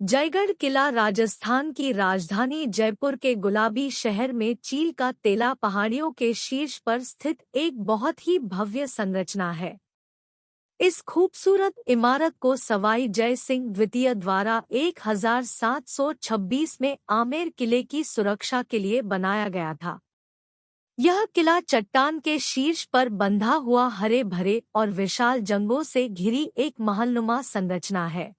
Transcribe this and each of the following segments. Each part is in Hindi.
जयगढ़ किला राजस्थान की राजधानी जयपुर के गुलाबी शहर में चील का तेला पहाड़ियों के शीर्ष पर स्थित एक बहुत ही भव्य संरचना है। इस खूबसूरत इमारत को सवाई जय सिंह द्वितीय द्वारा 1726 में आमेर किले की सुरक्षा के लिए बनाया गया था। यह किला चट्टान के शीर्ष पर बंधा हुआ हरे भरे और विशाल जंगलों से घिरी एक महलनुमा संरचना है।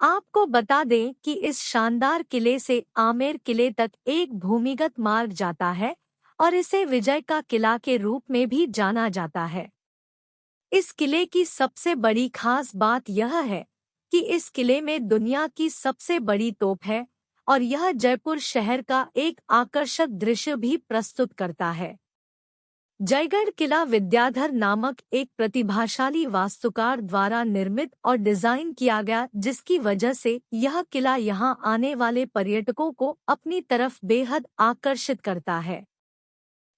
आपको बता दें कि इस शानदार किले से आमेर किले तक एक भूमिगत मार्ग जाता है और इसे विजय का किला के रूप में भी जाना जाता है। इस किले की सबसे बड़ी खास बात यह है कि इस किले में दुनिया की सबसे बड़ी तोप है और यह जयपुर शहर का एक आकर्षक दृश्य भी प्रस्तुत करता है। जयगढ़ किला विद्याधर नामक एक प्रतिभाशाली वास्तुकार द्वारा निर्मित और डिजाइन किया गया, जिसकी वजह से यह किला यहां आने वाले पर्यटकों को अपनी तरफ बेहद आकर्षित करता है।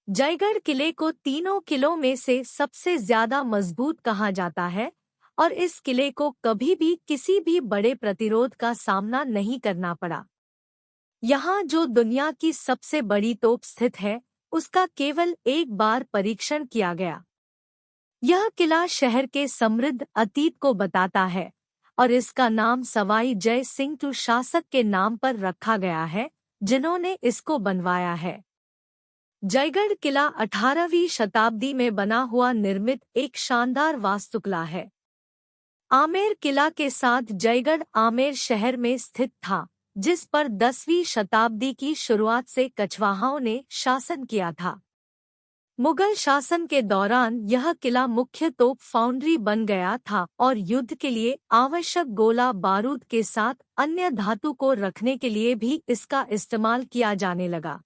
जयगढ़ किले को तीनों किलों में से सबसे ज्यादा मजबूत कहा जाता है और इस किले को कभी भी किसी भी बड़े प्रतिरोध का सामना नहीं करना पड़ा। यहाँ जो दुनिया की सबसे बड़ी तोप स्थित है, उसका केवल एक बार परीक्षण किया गया। यह किला शहर के समृद्ध अतीत को बताता है और इसका नाम सवाई जय सिंह टू शासक के नाम पर रखा गया है, जिन्होंने इसको बनवाया है। जयगढ़ किला 18वीं शताब्दी में बना हुआ निर्मित एक शानदार वास्तुकला है। आमेर किला के साथ जयगढ़ आमेर शहर में स्थित था, जिस पर 10वीं शताब्दी की शुरुआत से कछवाहाओं ने शासन किया था। मुगल शासन के दौरान यह किला मुख्य तोप फाउंड्री बन गया था और युद्ध के लिए आवश्यक गोला बारूद के साथ अन्य धातु को रखने के लिए भी इसका इस्तेमाल किया जाने लगा।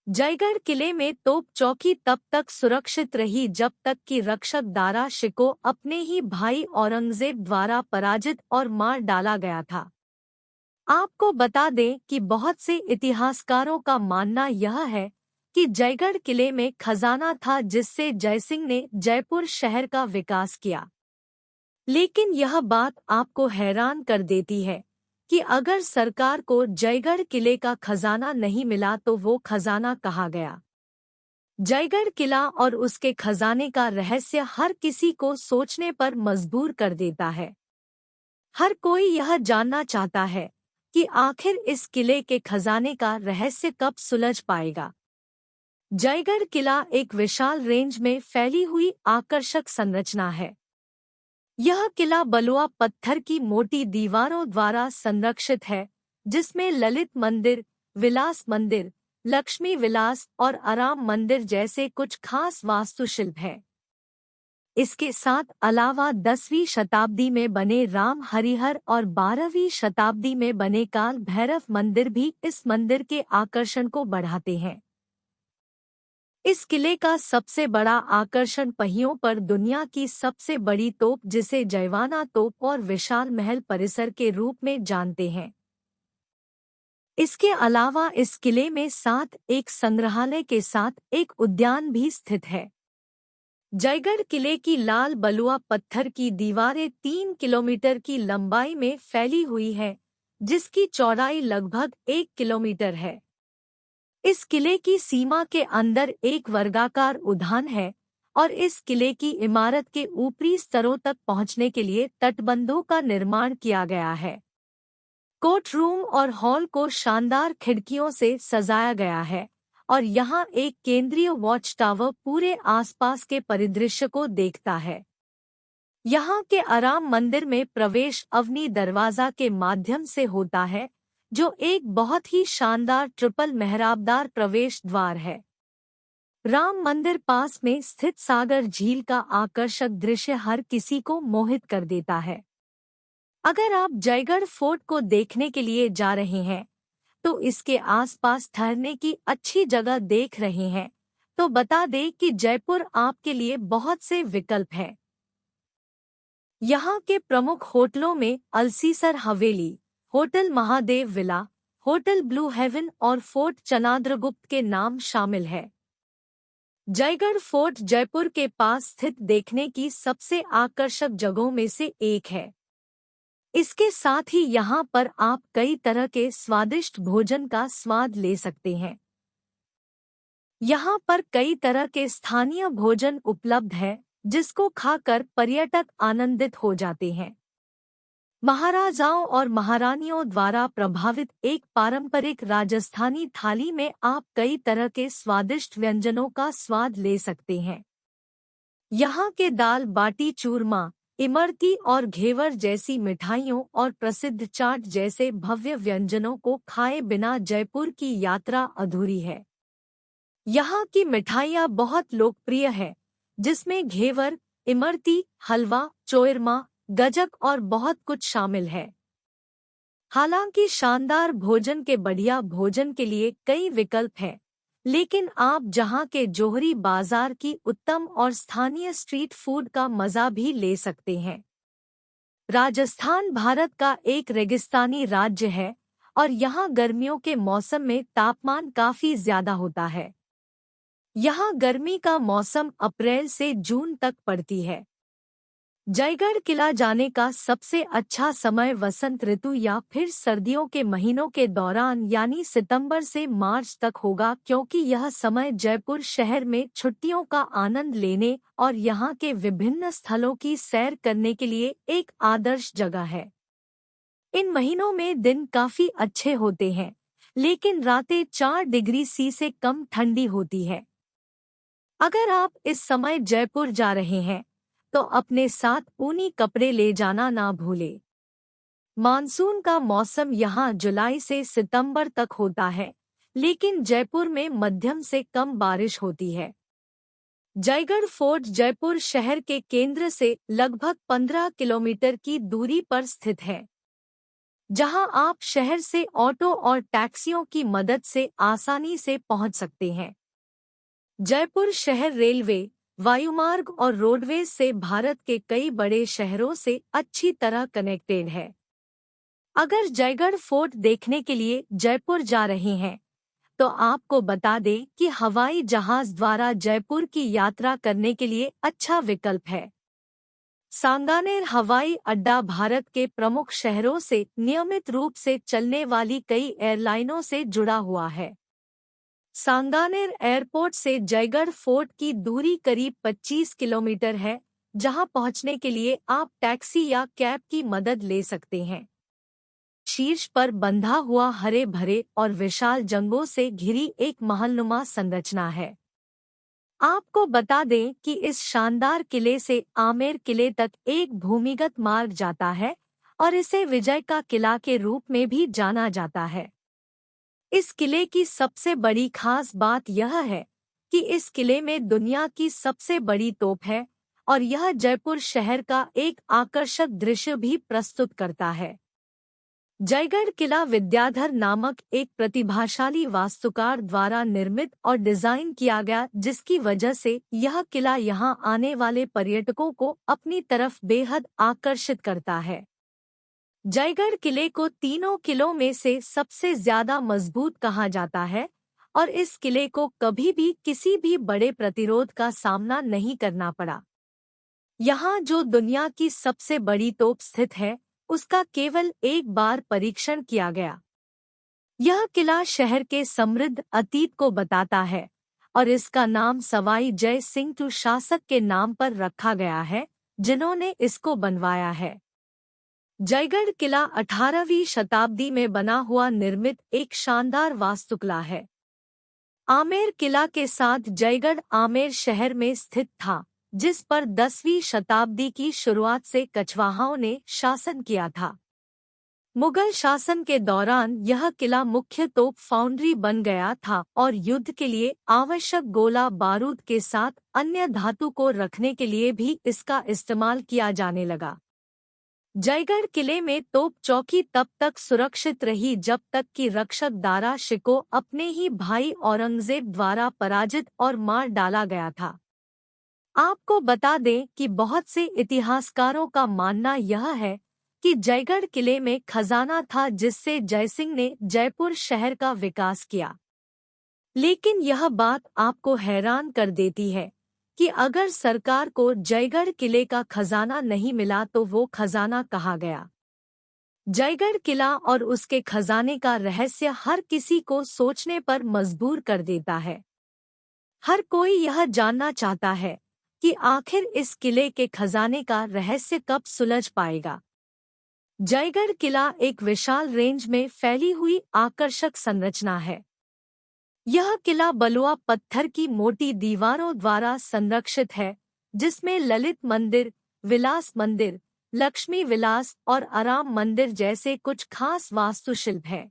जयगढ़ किले में तोप चौकी तब तक सुरक्षित रही जब तक कि रक्षक दारा शिको अपने ही भाई औरंगजेब द्वारा पराजित और मार डाला गया था। आपको बता दें कि बहुत से इतिहासकारों का मानना यह है कि जयगढ़ किले में खजाना था, जिससे जयसिंह ने जयपुर शहर का विकास किया। लेकिन यह बात आपको हैरान कर देती है कि अगर सरकार को जयगढ़ किले का खजाना नहीं मिला तो वो खजाना कहाँ गया। जयगढ़ किला और उसके खजाने का रहस्य हर किसी को सोचने पर मजबूर कर देता है। हर कोई यह जानना चाहता है कि आखिर इस किले के खजाने का रहस्य कब सुलझ पाएगा। जयगढ़ किला एक विशाल रेंज में फैली हुई आकर्षक संरचना है। यह किला बलुआ पत्थर की मोटी दीवारों द्वारा संरक्षित है, जिसमें ललित मंदिर, विलास मंदिर, लक्ष्मी विलास और आराम मंदिर जैसे कुछ खास वास्तुशिल्प हैं। इसके साथ अलावा 10वीं शताब्दी में बने राम हरिहर और 12वीं शताब्दी में बने काल भैरव मंदिर भी इस मंदिर के आकर्षण को बढ़ाते हैं। इस किले का सबसे बड़ा आकर्षण पहियों पर दुनिया की सबसे बड़ी तोप, जिसे जयवाना तोप और विशाल महल परिसर के रूप में जानते हैं। इसके अलावा इस किले में साथ एक संग्रहालय के साथ एक उद्यान भी स्थित है। जयगढ़ किले की लाल बलुआ पत्थर की दीवारें 3 किलोमीटर की लंबाई में फैली हुई है, जिसकी चौड़ाई लगभग 1 किलोमीटर है। इस किले की सीमा के अंदर एक वर्गाकार उद्यान है और इस किले की इमारत के ऊपरी स्तरों तक पहुंचने के लिए तटबंधों का निर्माण किया गया है। कोर्ट रूम और हॉल को शानदार खिड़कियों से सजाया गया है और यहाँ एक केंद्रीय वॉच टावर पूरे आसपास के परिदृश्य को देखता है। यहाँ के आराम मंदिर में प्रवेश अवनी दरवाजा के माध्यम से होता है, जो एक बहुत ही शानदार ट्रिपल मेहराबदार प्रवेश द्वार है। राम मंदिर पास में स्थित सागर झील का आकर्षक दृश्य हर किसी को मोहित कर देता है। अगर आप जयगढ़ फोर्ट को देखने के लिए जा रहे हैं तो इसके आसपास ठहरने की अच्छी जगह देख रहे हैं, तो बता दें कि जयपुर आपके लिए बहुत से विकल्प हैं। यहाँ के प्रमुख होटलों में Alsisar Haveli, hotel Mahadev villa, hotel blue heaven और फोर्ट चनाद्रगुप्त के नाम शामिल है। जयगढ़ फोर्ट जयपुर के पास स्थित देखने की सबसे आकर्षक जगहों में से एक है। इसके साथ ही यहाँ पर आप कई तरह के स्वादिष्ट भोजन का स्वाद ले सकते हैं। यहाँ पर कई तरह के स्थानीय भोजन उपलब्ध है, जिसको खाकर पर्यटक आनंदित हो जाते हैं। महाराजाओं और महारानियों द्वारा प्रभावित एक पारंपरिक राजस्थानी थाली में आप कई तरह के स्वादिष्ट व्यंजनों का स्वाद ले सकते हैं। यहाँ के दाल बाटी चूरमा, इमरती और घेवर जैसी मिठाइयों और प्रसिद्ध चाट जैसे भव्य व्यंजनों को खाए बिना जयपुर की यात्रा अधूरी है। यहाँ की मिठाइयाँ बहुत लोकप्रिय है, जिसमें घेवर, इमरती, हलवा, चोरमा, गजक और बहुत कुछ शामिल है। हालांकि शानदार भोजन के बढ़िया भोजन के लिए कई विकल्प हैं, लेकिन आप जहां के जोहरी बाजार की उत्तम और स्थानीय स्ट्रीट फूड का मजा भी ले सकते हैं। राजस्थान भारत का एक रेगिस्तानी राज्य है और यहाँ गर्मियों के मौसम में तापमान काफी ज्यादा होता है। यहाँ गर्मी का मौसम अप्रैल से जून तक पड़ती है। जयगढ़ किला जाने का सबसे अच्छा समय वसंत ऋतु या फिर सर्दियों के महीनों के दौरान यानी सितंबर से मार्च तक होगा, क्योंकि यह समय जयपुर शहर में छुट्टियों का आनंद लेने और यहाँ के विभिन्न स्थलों की सैर करने के लिए एक आदर्श जगह है। इन महीनों में दिन काफी अच्छे होते हैं, लेकिन रातें 4 डिग्री सी से कम ठंडी होती है। अगर आप इस समय जयपुर जा रहे हैं तो अपने साथ ऊनी कपड़े ले जाना ना भूलें। मानसून का मौसम यहाँ जुलाई से सितंबर तक होता है, लेकिन जयपुर में मध्यम से कम बारिश होती है। जयगढ़ फोर्ट जयपुर शहर के केंद्र से लगभग 15 किलोमीटर की दूरी पर स्थित है, जहां आप शहर से ऑटो और टैक्सियों की मदद से आसानी से पहुंच सकते हैं। जयपुर शहर रेलवे, वायुमार्ग और रोडवेज से भारत के कई बड़े शहरों से अच्छी तरह कनेक्टेड है। अगर जयगढ़ फोर्ट देखने के लिए जयपुर जा रहे हैं तो आपको बता दें कि हवाई जहाज द्वारा जयपुर की यात्रा करने के लिए अच्छा विकल्प है। सांगानेर हवाई अड्डा भारत के प्रमुख शहरों से नियमित रूप से चलने वाली कई एयरलाइनों से जुड़ा हुआ है। सांगानेर एयरपोर्ट से जयगढ़ फोर्ट की दूरी करीब 25 किलोमीटर है, जहां पहुंचने के लिए आप टैक्सी या कैब की मदद ले सकते हैं। शीर्ष पर बंधा हुआ हरे भरे और विशाल जंगलों से घिरी एक महलनुमा संरचना है। आपको बता दें कि इस शानदार किले से आमेर किले तक एक भूमिगत मार्ग जाता है और इसे विजय का किला के रूप में भी जाना जाता है। इस किले की सबसे बड़ी खास बात यह है कि इस किले में दुनिया की सबसे बड़ी तोप है और यह जयपुर शहर का एक आकर्षक दृश्य भी प्रस्तुत करता है। जयगढ़ किला विद्याधर नामक एक प्रतिभाशाली वास्तुकार द्वारा निर्मित और डिजाइन किया गया, जिसकी वजह से यह किला यहां आने वाले पर्यटकों को अपनी तरफ बेहद आकर्षित करता है। जयगढ़ किले को तीनों किलों में से सबसे ज्यादा मजबूत कहा जाता है और इस किले को कभी भी किसी भी बड़े प्रतिरोध का सामना नहीं करना पड़ा। यहाँ जो दुनिया की सबसे बड़ी तोप स्थित है, उसका केवल एक बार परीक्षण किया गया। यह किला शहर के समृद्ध अतीत को बताता है और इसका नाम सवाई जय सिंह शासक के नाम पर रखा गया है, जिन्होंने इसको बनवाया है। जयगढ़ किला 18वीं शताब्दी में बना हुआ निर्मित एक शानदार वास्तुकला है। आमेर किला के साथ जयगढ़ आमेर शहर में स्थित था, जिस पर 10वीं शताब्दी की शुरुआत से कछवाहाओं ने शासन किया था। मुगल शासन के दौरान यह किला मुख्य तोप फाउंड्री बन गया था और युद्ध के लिए आवश्यक गोला बारूद के साथ अन्य धातु को रखने के लिए भी इसका इस्तेमाल किया जाने लगा। जयगढ़ किले में तोप चौकी तब तक सुरक्षित रही जब तक कि रक्षक दारा शिको अपने ही भाई औरंगजेब द्वारा पराजित और मार डाला गया था। आपको बता दें कि बहुत से इतिहासकारों का मानना यह है कि जयगढ़ किले में खजाना था जिससे जयसिंह ने जयपुर शहर का विकास किया। लेकिन यह बात आपको हैरान कर देती है कि अगर सरकार को जयगढ़ किले का खजाना नहीं मिला तो वो खजाना कहाँ गया। जयगढ़ किला और उसके खजाने का रहस्य हर किसी को सोचने पर मजबूर कर देता है। हर कोई यह जानना चाहता है कि आखिर इस किले के खजाने का रहस्य कब सुलझ पाएगा। जयगढ़ किला एक विशाल रेंज में फैली हुई आकर्षक संरचना है। यह किला बलुआ पत्थर की मोटी दीवारों द्वारा संरक्षित है, जिसमें ललित मंदिर, विलास मंदिर, लक्ष्मी विलास और आराम मंदिर जैसे कुछ खास वास्तुशिल्प हैं।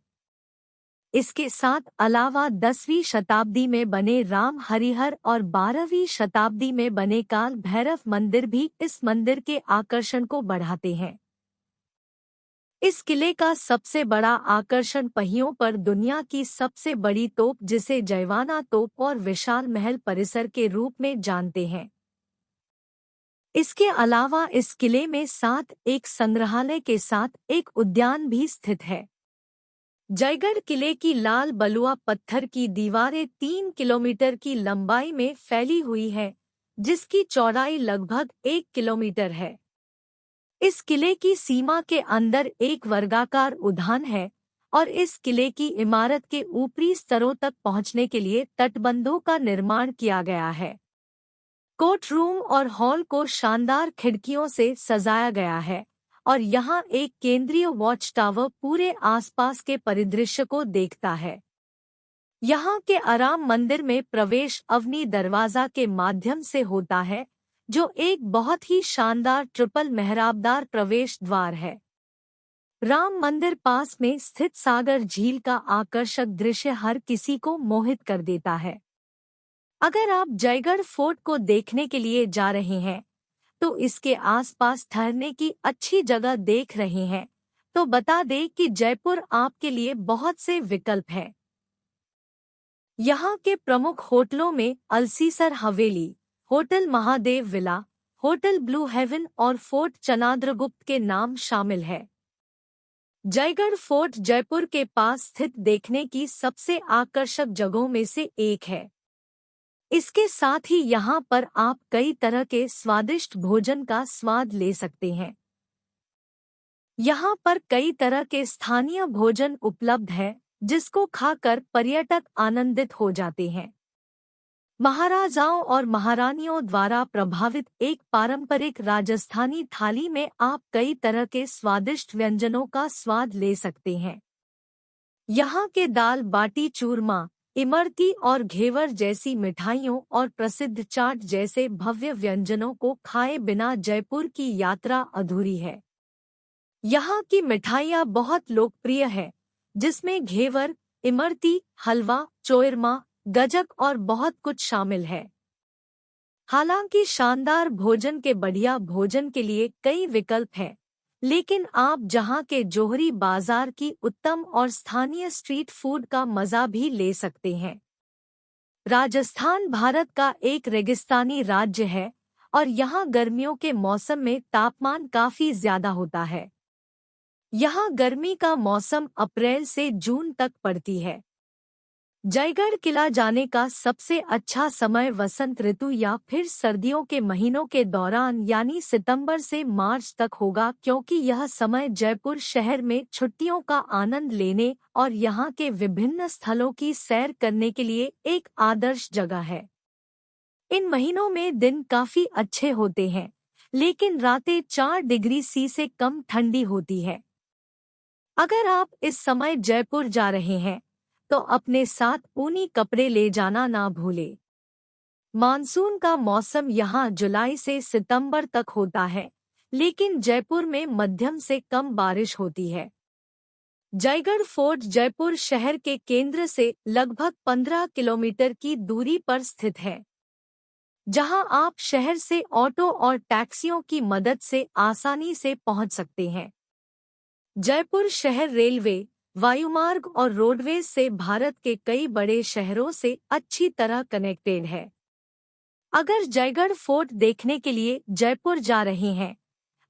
इसके साथ अलावा 10वीं शताब्दी में बने राम हरिहर और 12वीं शताब्दी में बने काल भैरव मंदिर भी इस मंदिर के आकर्षण को बढ़ाते हैं। इस किले का सबसे बड़ा आकर्षण पहियों पर दुनिया की सबसे बड़ी तोप, जिसे जयवाना तोप और विशाल महल परिसर के रूप में जानते हैं। इसके अलावा इस किले में साथ एक संग्रहालय के साथ एक उद्यान भी स्थित है। जयगढ़ किले की लाल बलुआ पत्थर की दीवारें 3 किलोमीटर की लंबाई में फैली हुई है, जिसकी चौड़ाई लगभग 1 किलोमीटर है। इस किले की सीमा के अंदर एक वर्गाकार उद्यान है और इस किले की इमारत के ऊपरी स्तरों तक पहुंचने के लिए तटबंधों का निर्माण किया गया है। कोर्ट रूम और हॉल को शानदार खिड़कियों से सजाया गया है और यहाँ एक केंद्रीय वॉच टावर पूरे आसपास के परिदृश्य को देखता है। यहाँ के आराम मंदिर में प्रवेश अवनी दरवाजा के माध्यम से होता है, जो एक बहुत ही शानदार ट्रिपल मेहराबदार प्रवेश द्वार है। राम मंदिर पास में स्थित सागर झील का आकर्षक दृश्य हर किसी को मोहित कर देता है। अगर आप जयगढ़ फोर्ट को देखने के लिए जा रहे हैं तो इसके आसपास ठहरने की अच्छी जगह देख रहे हैं, तो बता दें कि जयपुर आपके लिए बहुत से विकल्प हैं। यहाँ के प्रमुख होटलों में Alsisar Haveli, hotel Mahadev villa, hotel blue heaven और फोर्ट चनाद्रगुप्त के नाम शामिल है। जयगढ़ फोर्ट जयपुर के पास स्थित देखने की सबसे आकर्षक जगहों में से एक है। इसके साथ ही यहाँ पर आप कई तरह के स्वादिष्ट भोजन का स्वाद ले सकते हैं। यहाँ पर कई तरह के स्थानीय भोजन उपलब्ध है, जिसको खाकर पर्यटक आनंदित हो जाते हैं। महाराजाओं और महारानियों द्वारा प्रभावित एक पारंपरिक राजस्थानी थाली में आप कई तरह के स्वादिष्ट व्यंजनों का स्वाद ले सकते हैं। यहाँ के दाल बाटी चूरमा, इमरती और घेवर जैसी मिठाइयों और प्रसिद्ध चाट जैसे भव्य व्यंजनों को खाए बिना जयपुर की यात्रा अधूरी है। यहाँ की मिठाइयाँ बहुत लोकप्रिय है, जिसमें घेवर, इमरती, हलवा, चोरमा, गजक और बहुत कुछ शामिल है। हालांकि शानदार भोजन के बढ़िया भोजन के लिए कई विकल्प हैं, लेकिन आप जहां के जोहरी बाजार की उत्तम और स्थानीय स्ट्रीट फूड का मजा भी ले सकते हैं। राजस्थान भारत का एक रेगिस्तानी राज्य है और यहाँ गर्मियों के मौसम में तापमान काफी ज्यादा होता है। यहाँ गर्मी का मौसम अप्रैल से जून तक पड़ती है। जयगढ़ किला जाने का सबसे अच्छा समय वसंत ऋतु या फिर सर्दियों के महीनों के दौरान यानी सितंबर से मार्च तक होगा, क्योंकि यह समय जयपुर शहर में छुट्टियों का आनंद लेने और यहाँ के विभिन्न स्थलों की सैर करने के लिए एक आदर्श जगह है। इन महीनों में दिन काफी अच्छे होते हैं, लेकिन रातें 4 डिग्री सी से कम ठंडी होती है। अगर आप इस समय जयपुर जा रहे हैं तो अपने साथ ऊनी कपड़े ले जाना ना भूलें। मानसून का मौसम यहाँ जुलाई से सितंबर तक होता है, लेकिन जयपुर में मध्यम से कम बारिश होती है। जयगढ़ फोर्ट जयपुर शहर के केंद्र से लगभग 15 किलोमीटर की दूरी पर स्थित है, जहां आप शहर से ऑटो और टैक्सियों की मदद से आसानी से पहुंच सकते हैं। जयपुर शहर रेलवे, वायुमार्ग और रोडवेज से भारत के कई बड़े शहरों से अच्छी तरह कनेक्टेड है। अगर जयगढ़ फोर्ट देखने के लिए जयपुर जा रहे हैं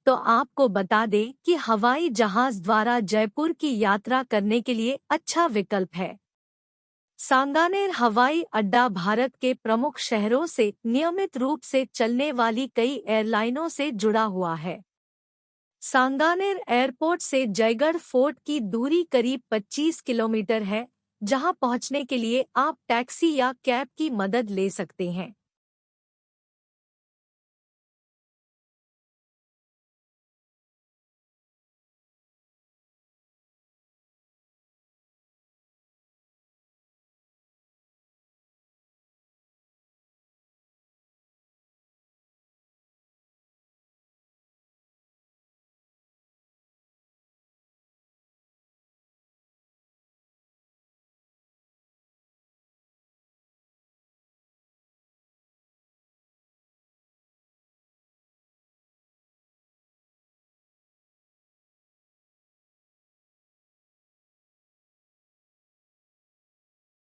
तो आपको बता दें कि हवाई जहाज द्वारा जयपुर की यात्रा करने के लिए अच्छा विकल्प है। सांगानेर हवाई अड्डा भारत के प्रमुख शहरों से नियमित रूप से चलने वाली कई एयरलाइनों से जुड़ा हुआ है। सांगानेर एयरपोर्ट से जयगढ़ फोर्ट की दूरी करीब 25 किलोमीटर है, जहां पहुंचने के लिए आप टैक्सी या कैब की मदद ले सकते हैं।